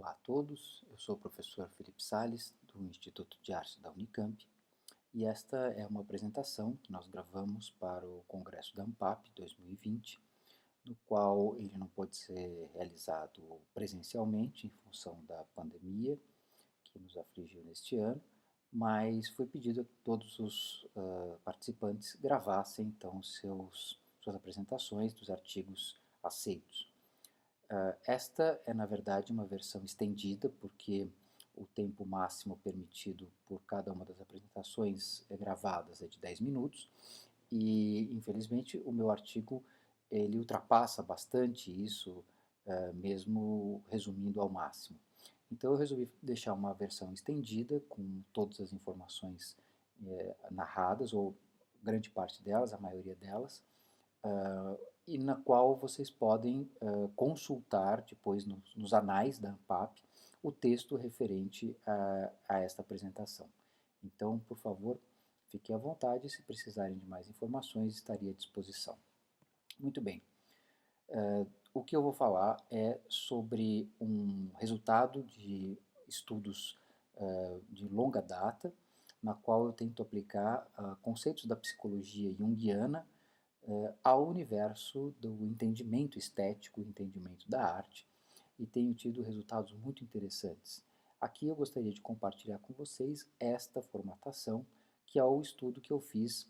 Olá a todos, eu sou o professor Felipe Sales, do Instituto de Arte da Unicamp, e esta é uma apresentação que nós gravamos para o Congresso da ANPAP 2020, no qual ele não pôde ser realizado presencialmente em função da pandemia que nos afligiu neste ano, mas foi pedido a que todos os participantes gravassem então suas apresentações dos artigos aceitos. Esta é, na verdade, uma versão estendida, porque o tempo máximo permitido por cada uma das apresentações gravadas é de 10 minutos e, infelizmente, o meu artigo ele ultrapassa bastante isso, mesmo resumindo ao máximo. Então eu resolvi deixar uma versão estendida com todas as informações narradas, ou grande parte delas, a maioria delas, e na qual vocês podem consultar depois nos anais da ANPAP o texto referente a esta apresentação. Então, por favor, fiquem à vontade, se precisarem de mais informações, estaria à disposição. Muito bem. O que eu vou falar é sobre um resultado de estudos de longa data, na qual eu tento aplicar conceitos da psicologia junguiana ao universo do entendimento estético, entendimento da arte, e tenho tido resultados muito interessantes. Aqui eu gostaria de compartilhar com vocês esta formatação, que é o estudo que eu fiz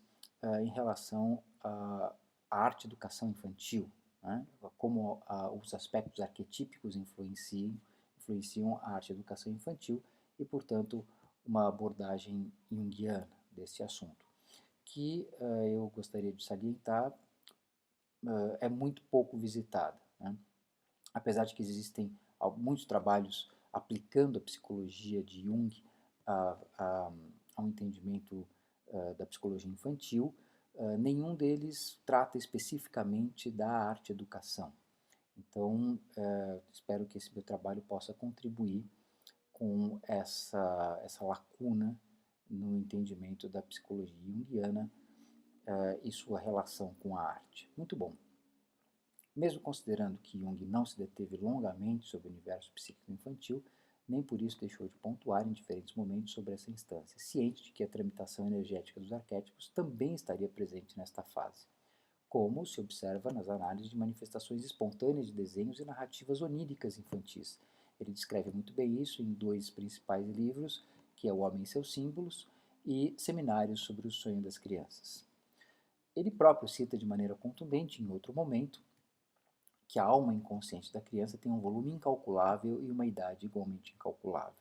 em relação à arte educação infantil, né? Como os aspectos arquetípicos influenciam a arte educação infantil e, portanto, uma abordagem junguiana desse assunto, que eu gostaria de salientar, é muito pouco visitada, né? Apesar de que existem muitos trabalhos aplicando a psicologia de Jung ao entendimento da psicologia infantil, nenhum deles trata especificamente da arte-educação. Então, espero que esse meu trabalho possa contribuir com essa lacuna no entendimento da psicologia junguiana e sua relação com a arte. Muito bom. Mesmo considerando que Jung não se deteve longamente sobre o universo psíquico infantil, nem por isso deixou de pontuar em diferentes momentos sobre essa instância, ciente de que a tramitação energética dos arquétipos também estaria presente nesta fase, como se observa nas análises de manifestações espontâneas de desenhos e narrativas oníricas infantis. Ele descreve muito bem isso em dois principais livros, que é O Homem e seus Símbolos e Seminários sobre o Sonho das Crianças. Ele próprio cita de maneira contundente, em outro momento, que a alma inconsciente da criança tem um volume incalculável e uma idade igualmente incalculável.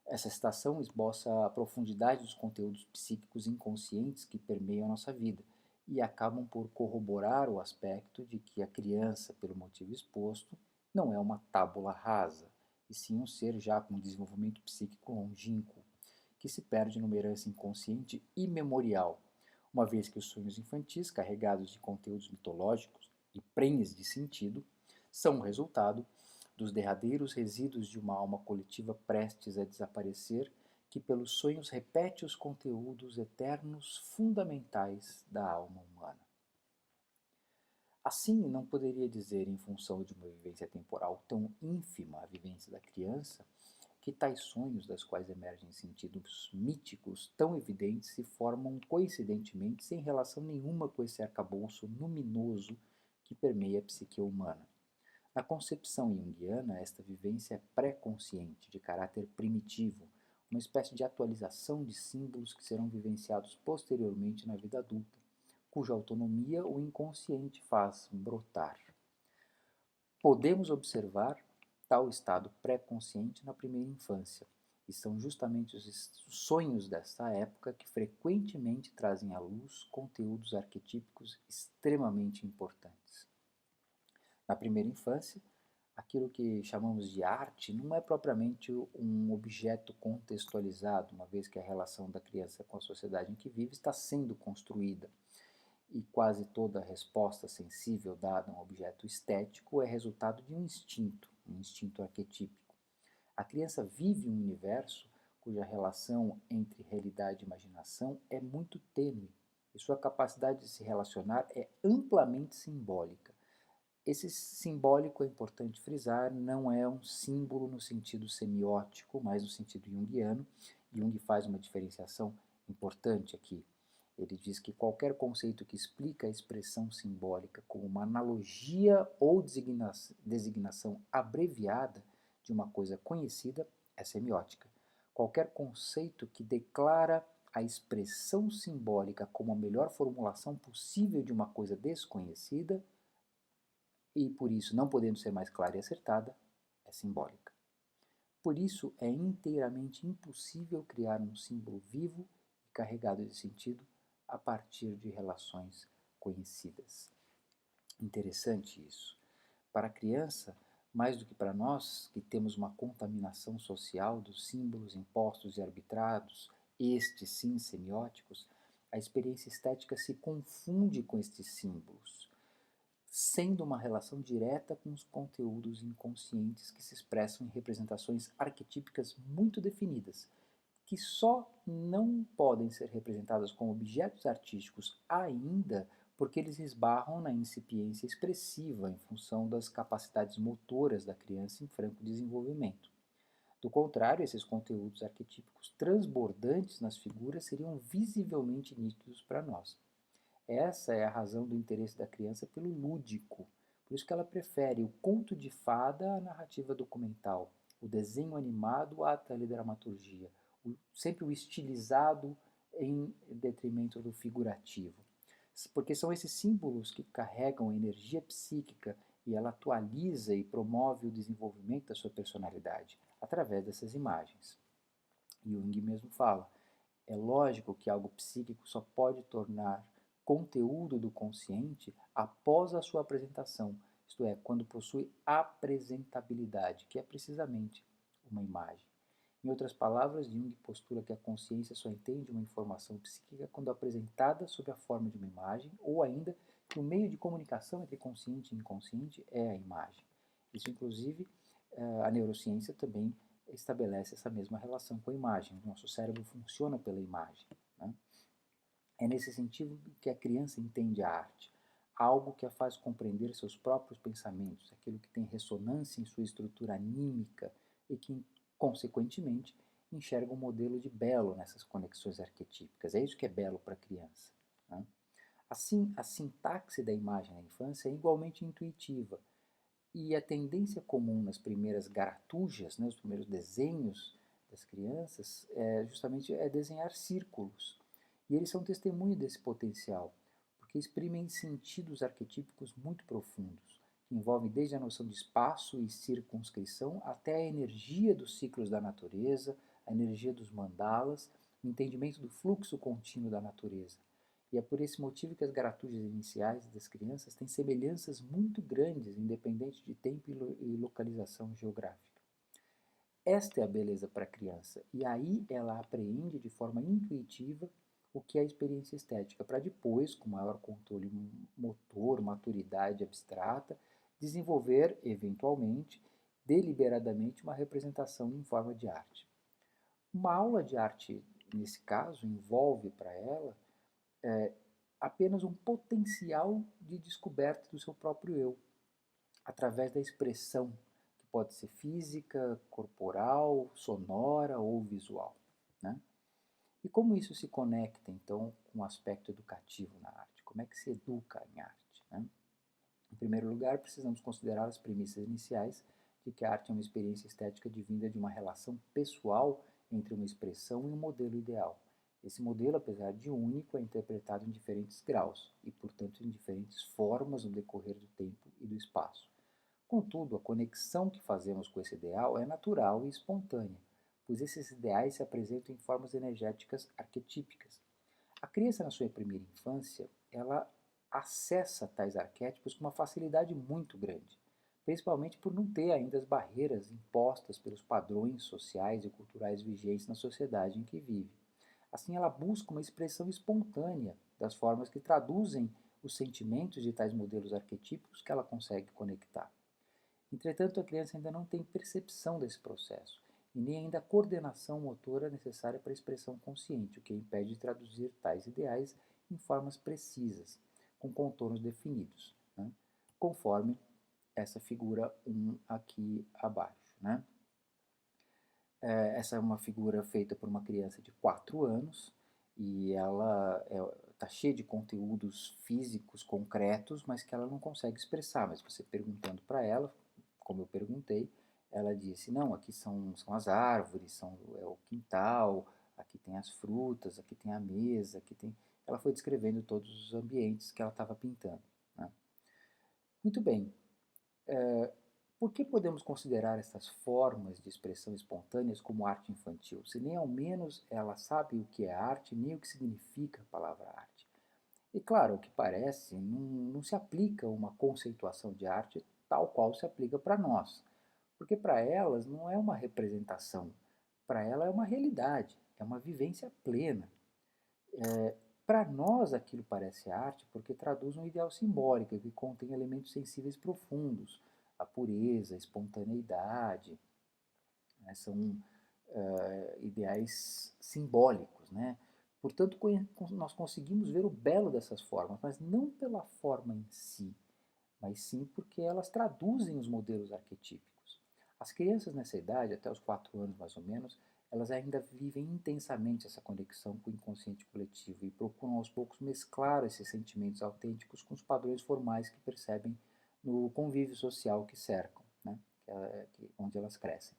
Essa citação esboça a profundidade dos conteúdos psíquicos inconscientes que permeiam a nossa vida e acabam por corroborar o aspecto de que a criança, pelo motivo exposto, não é uma tábula rasa, e sim um ser já com desenvolvimento psíquico longínquo, que se perde numa herança inconsciente imemorial, uma vez que os sonhos infantis, carregados de conteúdos mitológicos e prenhes de sentido, são o resultado dos derradeiros resíduos de uma alma coletiva prestes a desaparecer, que pelos sonhos repete os conteúdos eternos fundamentais da alma humana. Assim, não poderia dizer, em função de uma vivência temporal tão ínfima, a vivência da criança, que tais sonhos, das quais emergem sentidos míticos tão evidentes, se formam coincidentemente sem relação nenhuma com esse arcabouço luminoso que permeia a psique humana. Na concepção junguiana, esta vivência é pré-consciente, de caráter primitivo, uma espécie de atualização de símbolos que serão vivenciados posteriormente na vida adulta, cuja autonomia o inconsciente faz brotar. Podemos observar tal estado pré-consciente na primeira infância, e são justamente os sonhos desta época que frequentemente trazem à luz conteúdos arquetípicos extremamente importantes. Na primeira infância, aquilo que chamamos de arte não é propriamente um objeto contextualizado, uma vez que a relação da criança com a sociedade em que vive está sendo construída, e quase toda resposta sensível dada a um objeto estético é resultado de um instinto arquetípico. A criança vive um universo cuja relação entre realidade e imaginação é muito tênue, e sua capacidade de se relacionar é amplamente simbólica. Esse simbólico, é importante frisar, não é um símbolo no sentido semiótico, mas no sentido junguiano. Jung faz uma diferenciação importante aqui. Ele diz que qualquer conceito que explica a expressão simbólica como uma analogia ou designação abreviada de uma coisa conhecida é semiótica. Qualquer conceito que declara a expressão simbólica como a melhor formulação possível de uma coisa desconhecida e, por isso, não podendo ser mais clara e acertada, é simbólica. Por isso, é inteiramente impossível criar um símbolo vivo e carregado de sentido a partir de relações conhecidas. Interessante isso. Para a criança, mais do que para nós, que temos uma contaminação social dos símbolos impostos e arbitrados, estes sim semióticos, a experiência estética se confunde com estes símbolos, sendo uma relação direta com os conteúdos inconscientes que se expressam em representações arquetípicas muito definidas, que só não podem ser representadas como objetos artísticos ainda porque eles esbarram na incipiência expressiva em função das capacidades motoras da criança em franco desenvolvimento. Do contrário, esses conteúdos arquetípicos transbordantes nas figuras seriam visivelmente nítidos para nós. Essa é a razão do interesse da criança pelo lúdico. Por isso que ela prefere o conto de fada à narrativa documental, o desenho animado à teledramaturgia, sempre o estilizado em detrimento do figurativo. Porque são esses símbolos que carregam energia psíquica e ela atualiza e promove o desenvolvimento da sua personalidade através dessas imagens. Jung mesmo fala, é lógico que algo psíquico só pode tornar conteúdo do consciente após a sua apresentação, isto é, quando possui apresentabilidade, que é precisamente uma imagem. Em outras palavras, Jung postula que a consciência só entende uma informação psíquica quando apresentada sob a forma de uma imagem, ou ainda que o meio de comunicação entre consciente e inconsciente é a imagem. Isso, inclusive, a neurociência também estabelece essa mesma relação com a imagem. O nosso cérebro funciona pela imagem. Né? É nesse sentido que a criança entende a arte, algo que a faz compreender seus próprios pensamentos, aquilo que tem ressonância em sua estrutura anímica e que, consequentemente, enxerga um modelo de belo nessas conexões arquetípicas. É isso que é belo para a criança. Né? Assim, a sintaxe da imagem na infância é igualmente intuitiva, e a tendência comum nas primeiras garatujas, né, os primeiros desenhos das crianças, justamente é desenhar círculos. E eles são testemunho desse potencial, porque exprimem sentidos arquetípicos muito profundos, que envolvem desde a noção de espaço e circunscrição até a energia dos ciclos da natureza, a energia dos mandalas, o entendimento do fluxo contínuo da natureza. E é por esse motivo que as garatujas iniciais das crianças têm semelhanças muito grandes, independente de tempo e localização geográfica. Esta é a beleza para a criança, e aí ela apreende de forma intuitiva o que é a experiência estética, para depois, com maior controle motor, maturidade abstrata, desenvolver, eventualmente, deliberadamente, uma representação em forma de arte. Uma aula de arte, nesse caso, envolve para ela apenas um potencial de descoberta do seu próprio eu, através da expressão, que pode ser física, corporal, sonora ou visual. Né? E como isso se conecta, então, com o aspecto educativo na arte? Como é que se educa em arte? Né? Em primeiro lugar, precisamos considerar as premissas iniciais de que a arte é uma experiência estética advinda de uma relação pessoal entre uma expressão e um modelo ideal. Esse modelo, apesar de único, é interpretado em diferentes graus e, portanto, em diferentes formas no decorrer do tempo e do espaço. Contudo, a conexão que fazemos com esse ideal é natural e espontânea, pois esses ideais se apresentam em formas energéticas arquetípicas. A criança, na sua primeira infância, ela acessa tais arquétipos com uma facilidade muito grande, principalmente por não ter ainda as barreiras impostas pelos padrões sociais e culturais vigentes na sociedade em que vive. Assim, ela busca uma expressão espontânea das formas que traduzem os sentimentos de tais modelos arquetípicos que ela consegue conectar. Entretanto, a criança ainda não tem percepção desse processo e nem ainda a coordenação motora necessária para a expressão consciente, o que impede de traduzir tais ideais em formas precisas, com contornos definidos, né? Conforme essa figura 1 aqui abaixo, né? Essa é uma figura feita por uma criança de 4 anos e ela está cheia de conteúdos físicos concretos, mas que ela não consegue expressar. Mas você perguntando para ela, como eu perguntei, ela disse: não, aqui são as árvores, é o quintal, aqui tem as frutas, aqui tem a mesa, aqui tem. Ela foi descrevendo todos os ambientes que ela estava pintando, né? Muito bem. Por que podemos considerar essas formas de expressão espontâneas como arte infantil, se nem ao menos ela sabe o que é arte, nem o que significa a palavra arte? E claro, o que parece, não se aplica uma conceituação de arte tal qual se aplica para nós, porque para elas não é uma representação, para ela é uma realidade, é uma vivência plena. Para nós aquilo parece arte porque traduz um ideal simbólico que contém elementos sensíveis profundos, a pureza, a espontaneidade, né? São ideais simbólicos, né? Portanto, nós conseguimos ver o belo dessas formas, mas não pela forma em si, mas sim porque elas traduzem os modelos arquetípicos. As crianças nessa idade, até os 4 anos mais ou menos, elas ainda vivem intensamente essa conexão com o inconsciente coletivo e procuram aos poucos mesclar esses sentimentos autênticos com os padrões formais que percebem no convívio social que cercam, né? Onde elas crescem.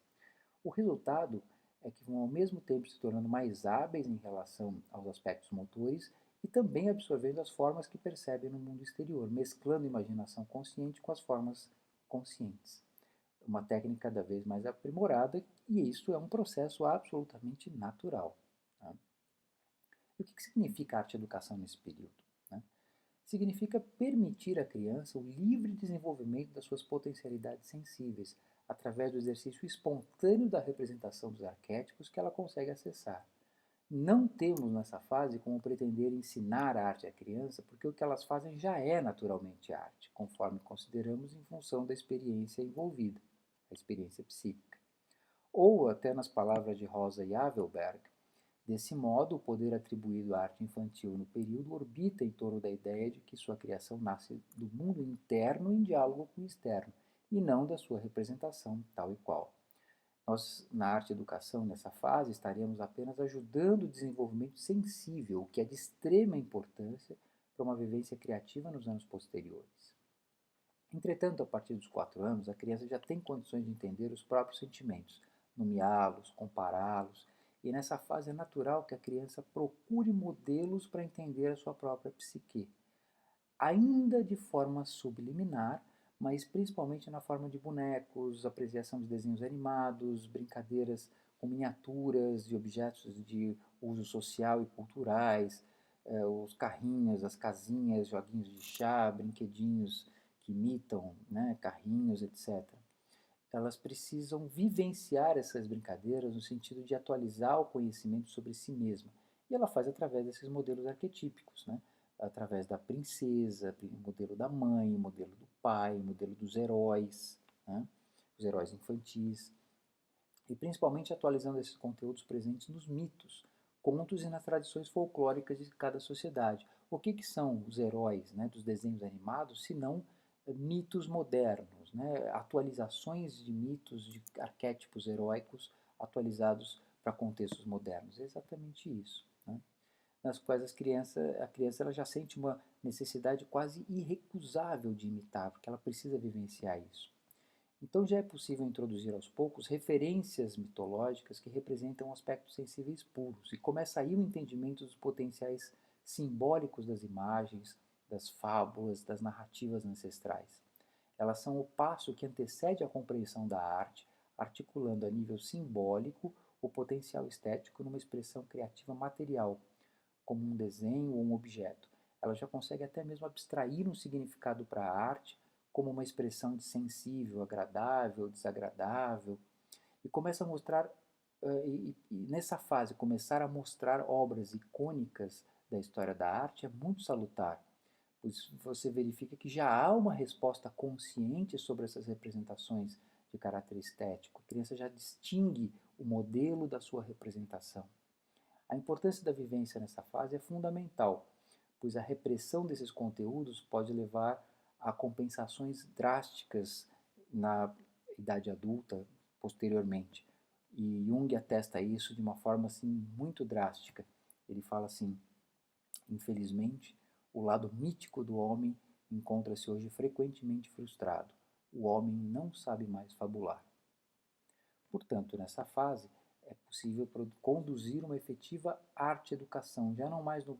O resultado é que vão ao mesmo tempo se tornando mais hábeis em relação aos aspectos motores e também absorvendo as formas que percebem no mundo exterior, mesclando a imaginação consciente com as formas conscientes. Uma técnica cada vez mais aprimorada e isso é um processo absolutamente natural. Tá? E o que significa arte-educação nesse período? Né? Significa permitir à criança o livre desenvolvimento das suas potencialidades sensíveis, através do exercício espontâneo da representação dos arquétipos que ela consegue acessar. Não temos nessa fase como pretender ensinar a arte à criança, porque o que elas fazem já é naturalmente arte, conforme consideramos em função da experiência envolvida, a experiência psíquica. Ou, até nas palavras de Rosa Yavelberg, desse modo, o poder atribuído à arte infantil no período orbita em torno da ideia de que sua criação nasce do mundo interno em diálogo com o externo, e não da sua representação tal e qual. Nós, na arte-educação, nessa fase, estaremos apenas ajudando o desenvolvimento sensível, o que é de extrema importância para uma vivência criativa nos anos posteriores. Entretanto, a partir dos 4 anos, a criança já tem condições de entender os próprios sentimentos, nomeá-los, compará-los, e nessa fase é natural que a criança procure modelos para entender a sua própria psique, ainda de forma subliminar, mas principalmente na forma de bonecos, apreciação de desenhos animados, brincadeiras com miniaturas de objetos de uso social e culturais, os carrinhos, as casinhas, joguinhos de chá, brinquedinhos que imitam, né, carrinhos, etc. Elas precisam vivenciar essas brincadeiras no sentido de atualizar o conhecimento sobre si mesma. E ela faz através desses modelos arquetípicos, né? Através da princesa, modelo da mãe, modelo do pai, modelo dos heróis, né? Os heróis infantis. E principalmente atualizando esses conteúdos presentes nos mitos, contos e nas tradições folclóricas de cada sociedade. O que são os heróis, né, dos desenhos animados, se não mitos modernos, né, atualizações de mitos, de arquétipos heróicos atualizados para contextos modernos? É exatamente isso, né? Nas quais a criança ela já sente uma necessidade quase irrecusável de imitar, porque ela precisa vivenciar isso. Então já é possível introduzir aos poucos referências mitológicas que representam aspectos sensíveis puros, e começa aí o entendimento dos potenciais simbólicos das imagens, das fábulas, das narrativas ancestrais. Elas são o passo que antecede a compreensão da arte, articulando a nível simbólico o potencial estético numa expressão criativa material, como um desenho ou um objeto. Ela já consegue até mesmo abstrair um significado para a arte como uma expressão de sensível, agradável, desagradável, e começa a mostrar, e nessa fase, começar a mostrar obras icônicas da história da arte é muito salutar, pois você verifica que já há uma resposta consciente sobre essas representações de caráter estético. A criança já distingue o modelo da sua representação. A importância da vivência nessa fase é fundamental, pois a repressão desses conteúdos pode levar há compensações drásticas na idade adulta posteriormente. E Jung atesta isso de uma forma assim muito drástica. Ele fala assim: infelizmente, o lado mítico do homem encontra-se hoje frequentemente frustrado. O homem não sabe mais fabular. Portanto, nessa fase, é possível conduzir uma efetiva arte-educação, já não mais no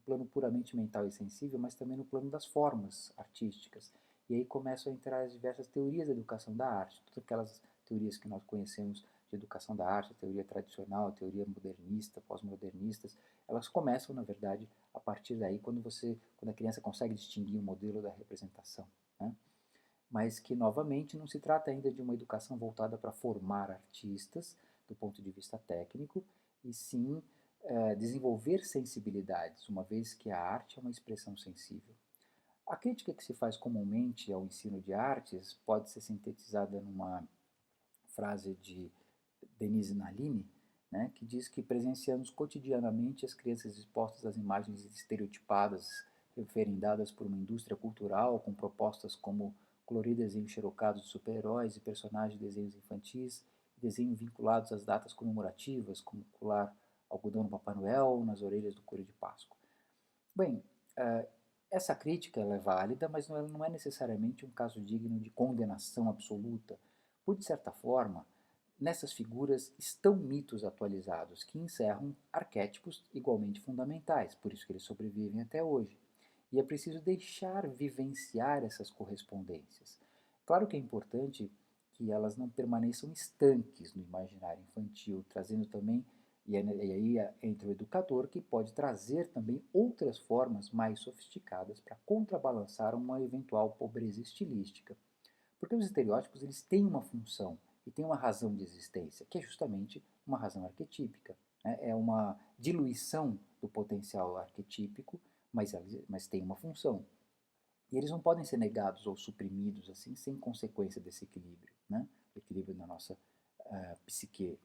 plano puramente mental e sensível, mas também no plano das formas artísticas. E aí começam a entrar as diversas teorias da educação da arte, todas aquelas teorias que nós conhecemos de educação da arte, a teoria tradicional, a teoria modernista, pós-modernistas, elas começam, na verdade, a partir daí, quando a criança consegue distinguir o modelo da representação, né? Mas que, novamente, não se trata ainda de uma educação voltada para formar artistas do ponto de vista técnico, e sim desenvolver sensibilidades, uma vez que a arte é uma expressão sensível. A crítica que se faz comumente ao ensino de artes pode ser sintetizada numa frase de Denise Nalini, né, que diz que presenciamos cotidianamente as crianças expostas às imagens estereotipadas referendadas por uma indústria cultural com propostas como colorir desenhos xerocados de super-heróis e personagens de desenhos infantis, desenhos vinculados às datas comemorativas, como colar algodão no Papai Noel nas orelhas do coelho de Páscoa. Bem, essa crítica ela é válida, mas não é necessariamente um caso digno de condenação absoluta. Por de certa forma, nessas figuras estão mitos atualizados que encerram arquétipos igualmente fundamentais, por isso que eles sobrevivem até hoje. E é preciso deixar vivenciar essas correspondências. Claro que é importante que elas não permaneçam estanques no imaginário infantil, trazendo também, e aí entra o educador, que pode trazer também outras formas mais sofisticadas para contrabalançar uma eventual pobreza estilística. Porque os estereótipos eles têm uma função e têm uma razão de existência, que é justamente uma razão arquetípica, né? É uma diluição do potencial arquetípico, mas tem uma função. E eles não podem ser negados ou suprimidos assim sem consequência desse equilíbrio, né? O equilíbrio da nossa psique.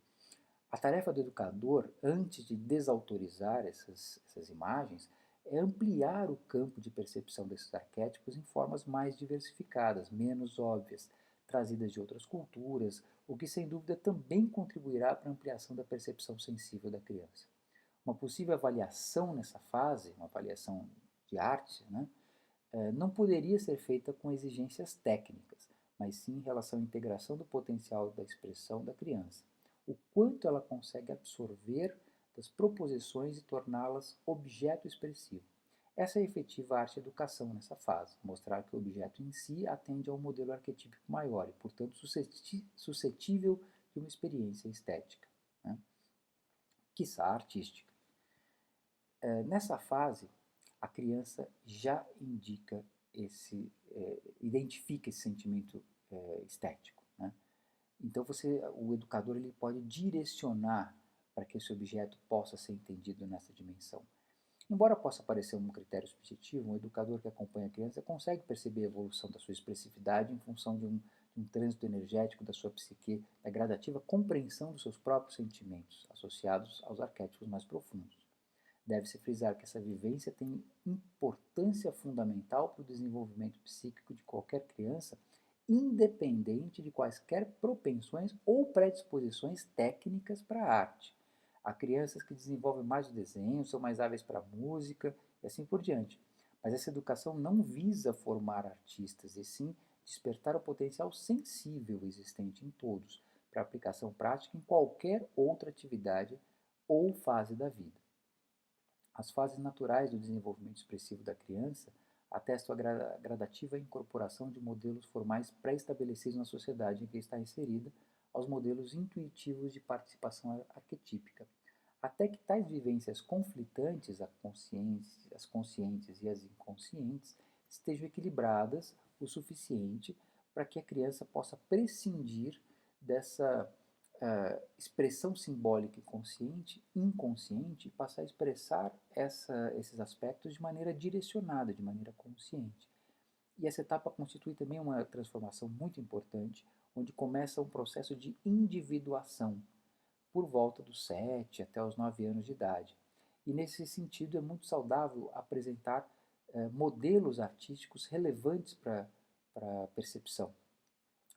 A tarefa do educador, antes de desautorizar essas imagens, é ampliar o campo de percepção desses arquétipos em formas mais diversificadas, menos óbvias, trazidas de outras culturas, o que sem dúvida também contribuirá para a ampliação da percepção sensível da criança. Uma possível avaliação nessa fase, uma avaliação de arte, né, não poderia ser feita com exigências técnicas, mas sim em relação à integração do potencial da expressão da criança. O quanto ela consegue absorver das proposições e torná-las objeto expressivo. Essa é a efetiva arte-educação nessa fase, mostrar que o objeto em si atende a um modelo arquetípico maior e, portanto, suscetível de uma experiência estética, né? Quiçá artística. Nessa fase, a criança já identifica esse sentimento estético, né? Então o educador ele pode direcionar para que esse objeto possa ser entendido nessa dimensão. Embora possa parecer um critério subjetivo, um educador que acompanha a criança consegue perceber a evolução da sua expressividade em função de um trânsito energético da sua psique, da gradativa compreensão dos seus próprios sentimentos, associados aos arquétipos mais profundos. Deve-se frisar que essa vivência tem importância fundamental para o desenvolvimento psíquico de qualquer criança, independente de quaisquer propensões ou predisposições técnicas para a arte. Há crianças que desenvolvem mais o desenho, são mais hábeis para a música e assim por diante. Mas essa educação não visa formar artistas, e sim despertar o potencial sensível existente em todos, para aplicação prática em qualquer outra atividade ou fase da vida. As fases naturais do desenvolvimento expressivo da criança atestam a gradativa incorporação de modelos formais pré-estabelecidos na sociedade em que está inserida aos modelos intuitivos de participação arquetípica, até que tais vivências conflitantes, as conscientes e as inconscientes, estejam equilibradas o suficiente para que a criança possa prescindir dessa expressão simbólica inconsciente, e passar a expressar esses aspectos de maneira direcionada, de maneira consciente. E essa etapa constitui também uma transformação muito importante, onde começa um processo de individuação, por volta dos 7 até os 9 anos de idade. E nesse sentido é muito saudável apresentar modelos artísticos relevantes para a percepção.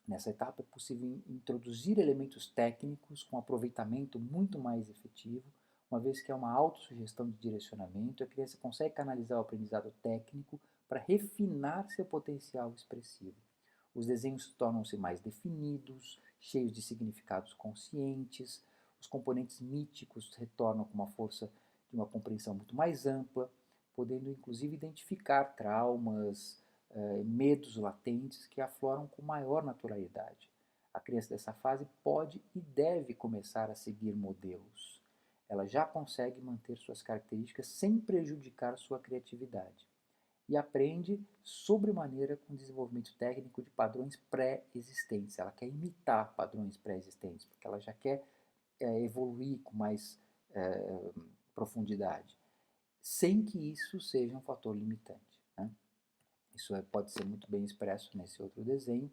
Nessa etapa é possível introduzir elementos técnicos com aproveitamento muito mais efetivo, uma vez que é uma autossugestão de direcionamento, a criança consegue canalizar o aprendizado técnico para refinar seu potencial expressivo. Os desenhos tornam-se mais definidos, cheios de significados conscientes, os componentes míticos retornam com uma força de uma compreensão muito mais ampla, podendo inclusive identificar traumas, medos latentes que afloram com maior naturalidade. A criança dessa fase pode e deve começar a seguir modelos. Ela já consegue manter suas características sem prejudicar sua criatividade. E aprende sobremaneira com o desenvolvimento técnico de padrões pré-existentes. Ela quer imitar padrões pré-existentes, porque ela já quer evoluir com mais profundidade, sem que isso seja um fator limitante. Né? Isso pode ser muito bem expresso nesse outro desenho,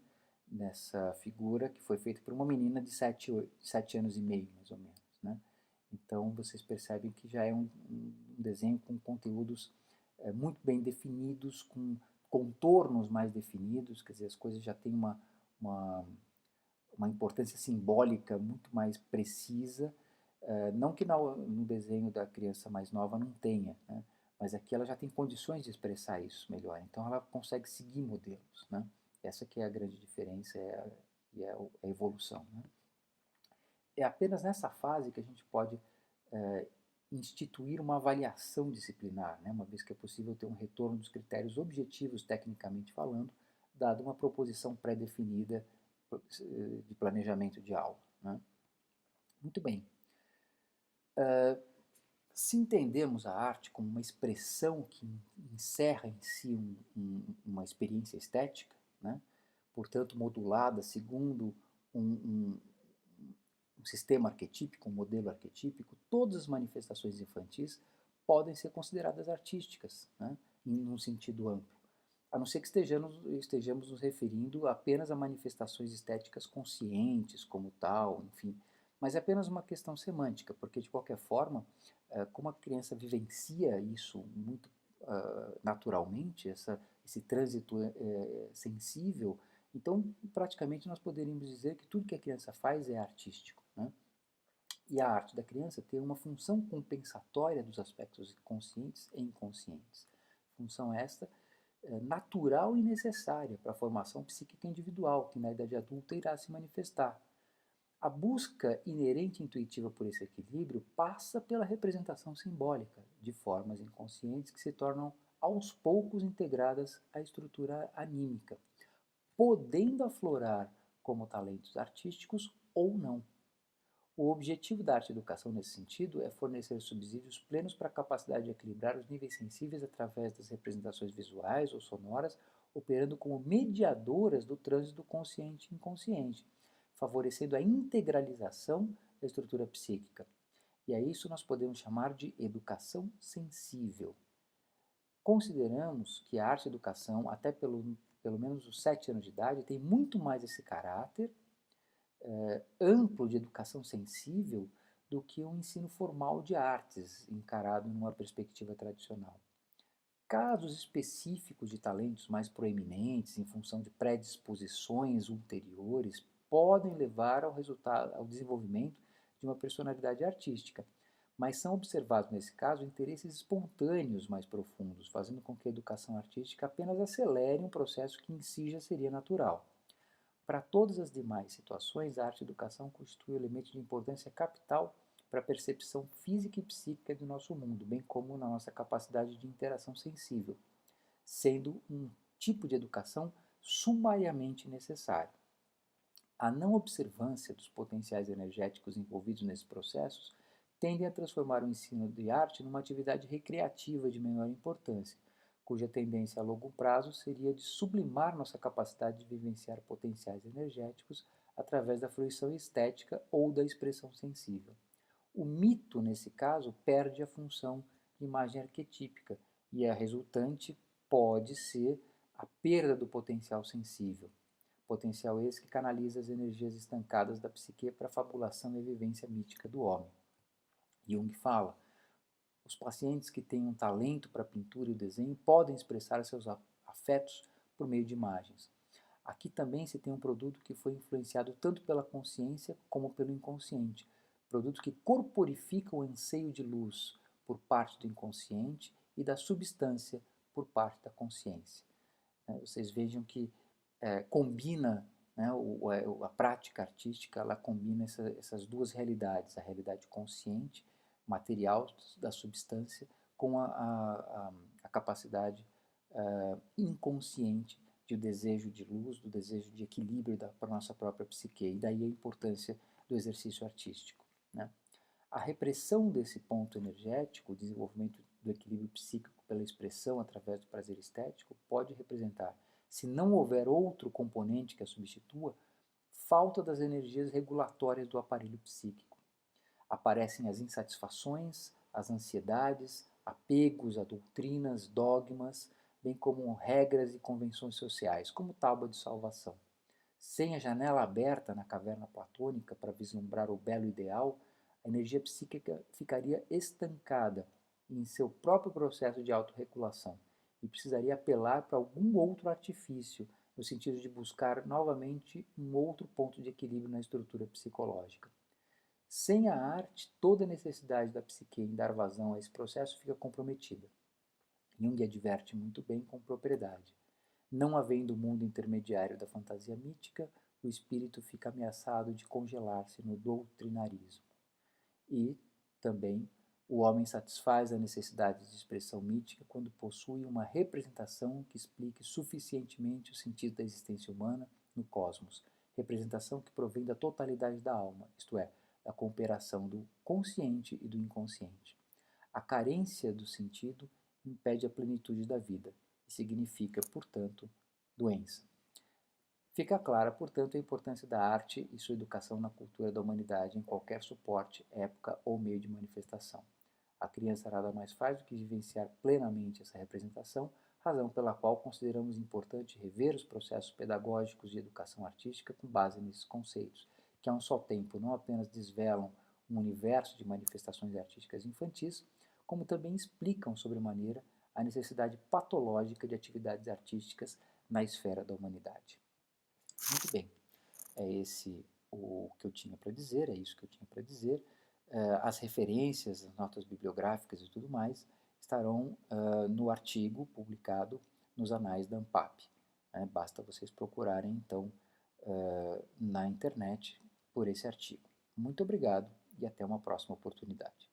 nessa figura que foi feita por uma menina de 7 anos e meio, mais ou menos. Né? Então vocês percebem que já é um desenho com conteúdos muito bem definidos, com contornos mais definidos, quer dizer, as coisas já têm uma importância simbólica muito mais precisa, não que no desenho da criança mais nova não tenha, né? Mas aqui ela já tem condições de expressar isso melhor, então ela consegue seguir modelos. Né? Essa que é a grande diferença e é a evolução. Né? É apenas nessa fase que a gente pode instituir uma avaliação disciplinar, né? Uma vez que é possível ter um retorno dos critérios objetivos, tecnicamente falando, dado uma proposição pré-definida de planejamento de aula. Né? Muito bem. Se entendemos a arte como uma expressão que encerra em si uma experiência estética, né? Portanto modulada segundo um sistema arquetípico, um modelo arquetípico, todas as manifestações infantis podem ser consideradas artísticas, né? Em um sentido amplo, a não ser que estejamos nos referindo apenas a manifestações estéticas conscientes como tal, enfim. Mas é apenas uma questão semântica, porque de qualquer forma, como a criança vivencia isso muito naturalmente, esse trânsito sensível, então praticamente nós poderíamos dizer que tudo que a criança faz é artístico. Né? E a arte da criança tem uma função compensatória dos aspectos conscientes e inconscientes. Função esta natural e necessária para a formação psíquica individual, que na idade adulta irá se manifestar. A busca inerente e intuitiva por esse equilíbrio passa pela representação simbólica de formas inconscientes que se tornam aos poucos integradas à estrutura anímica, podendo aflorar como talentos artísticos ou não. O objetivo da arte-educação nesse sentido é fornecer subsídios plenos para a capacidade de equilibrar os níveis sensíveis através das representações visuais ou sonoras, operando como mediadoras do trânsito consciente e inconsciente, favorecendo a integralização da estrutura psíquica. E a isso nós podemos chamar de educação sensível. Consideramos que a arte-educação, até pelo menos os 7 anos de idade, tem muito mais esse caráter amplo de educação sensível do que o ensino formal de artes, encarado numa perspectiva tradicional. Casos específicos de talentos mais proeminentes, em função de predisposições ulteriores, podem levar ao desenvolvimento de uma personalidade artística, mas são observados nesse caso interesses espontâneos mais profundos, fazendo com que a educação artística apenas acelere um processo que em si já seria natural. Para todas as demais situações, a arte-educação constitui um elemento de importância capital para a percepção física e psíquica do nosso mundo, bem como na nossa capacidade de interação sensível, sendo um tipo de educação sumariamente necessário. A não observância dos potenciais energéticos envolvidos nesses processos tende a transformar o ensino de arte numa atividade recreativa de menor importância, cuja tendência a longo prazo seria de sublimar nossa capacidade de vivenciar potenciais energéticos através da fruição estética ou da expressão sensível. O mito, nesse caso, perde a função de imagem arquetípica e a resultante pode ser a perda do potencial sensível. Potencial esse que canaliza as energias estancadas da psique para a fabulação e a vivência mítica do homem. Jung fala, Os pacientes que têm um talento para a pintura e o desenho podem expressar seus afetos por meio de imagens. Aqui também se tem um produto que foi influenciado tanto pela consciência como pelo inconsciente. Produto que corporifica o anseio de luz por parte do inconsciente e da substância por parte da consciência. Vocês vejam que combina, né, a prática artística, ela combina essas duas realidades, a realidade consciente, material da substância, com a capacidade inconsciente do desejo de luz, do desejo de equilíbrio para a nossa própria psique, e daí a importância do exercício artístico. Né? A repressão desse ponto energético, o desenvolvimento do equilíbrio psíquico pela expressão através do prazer estético, pode representar, se não houver outro componente que a substitua, falta das energias regulatórias do aparelho psíquico. Aparecem as insatisfações, as ansiedades, apegos a doutrinas, dogmas, bem como regras e convenções sociais, como tábua de salvação. Sem a janela aberta na caverna platônica para vislumbrar o belo ideal, a energia psíquica ficaria estancada em seu próprio processo de autorregulação e precisaria apelar para algum outro artifício, no sentido de buscar novamente um outro ponto de equilíbrio na estrutura psicológica. Sem a arte, toda a necessidade da psique em dar vazão a esse processo fica comprometida. Jung adverte muito bem com propriedade. Não havendo o mundo intermediário da fantasia mítica, o espírito fica ameaçado de congelar-se no doutrinarismo. E, também, o homem satisfaz a necessidade de expressão mítica quando possui uma representação que explique suficientemente o sentido da existência humana no cosmos, representação que provém da totalidade da alma, isto é, da cooperação do consciente e do inconsciente. A carência do sentido impede a plenitude da vida e significa, portanto, doença. Fica clara, portanto, a importância da arte e sua educação na cultura da humanidade em qualquer suporte, época ou meio de manifestação. A criança nada mais faz do que vivenciar plenamente essa representação, razão pela qual consideramos importante rever os processos pedagógicos de educação artística com base nesses conceitos, que a um só tempo não apenas desvelam um universo de manifestações artísticas infantis, como também explicam sobremaneira a necessidade patológica de atividades artísticas na esfera da humanidade. Muito bem, é esse o que eu tinha para dizer, é isso que eu tinha para dizer. As referências, as notas bibliográficas e tudo mais estarão no artigo publicado nos anais da ANPAP. Basta vocês procurarem, então, na internet por esse artigo. Muito obrigado e até uma próxima oportunidade.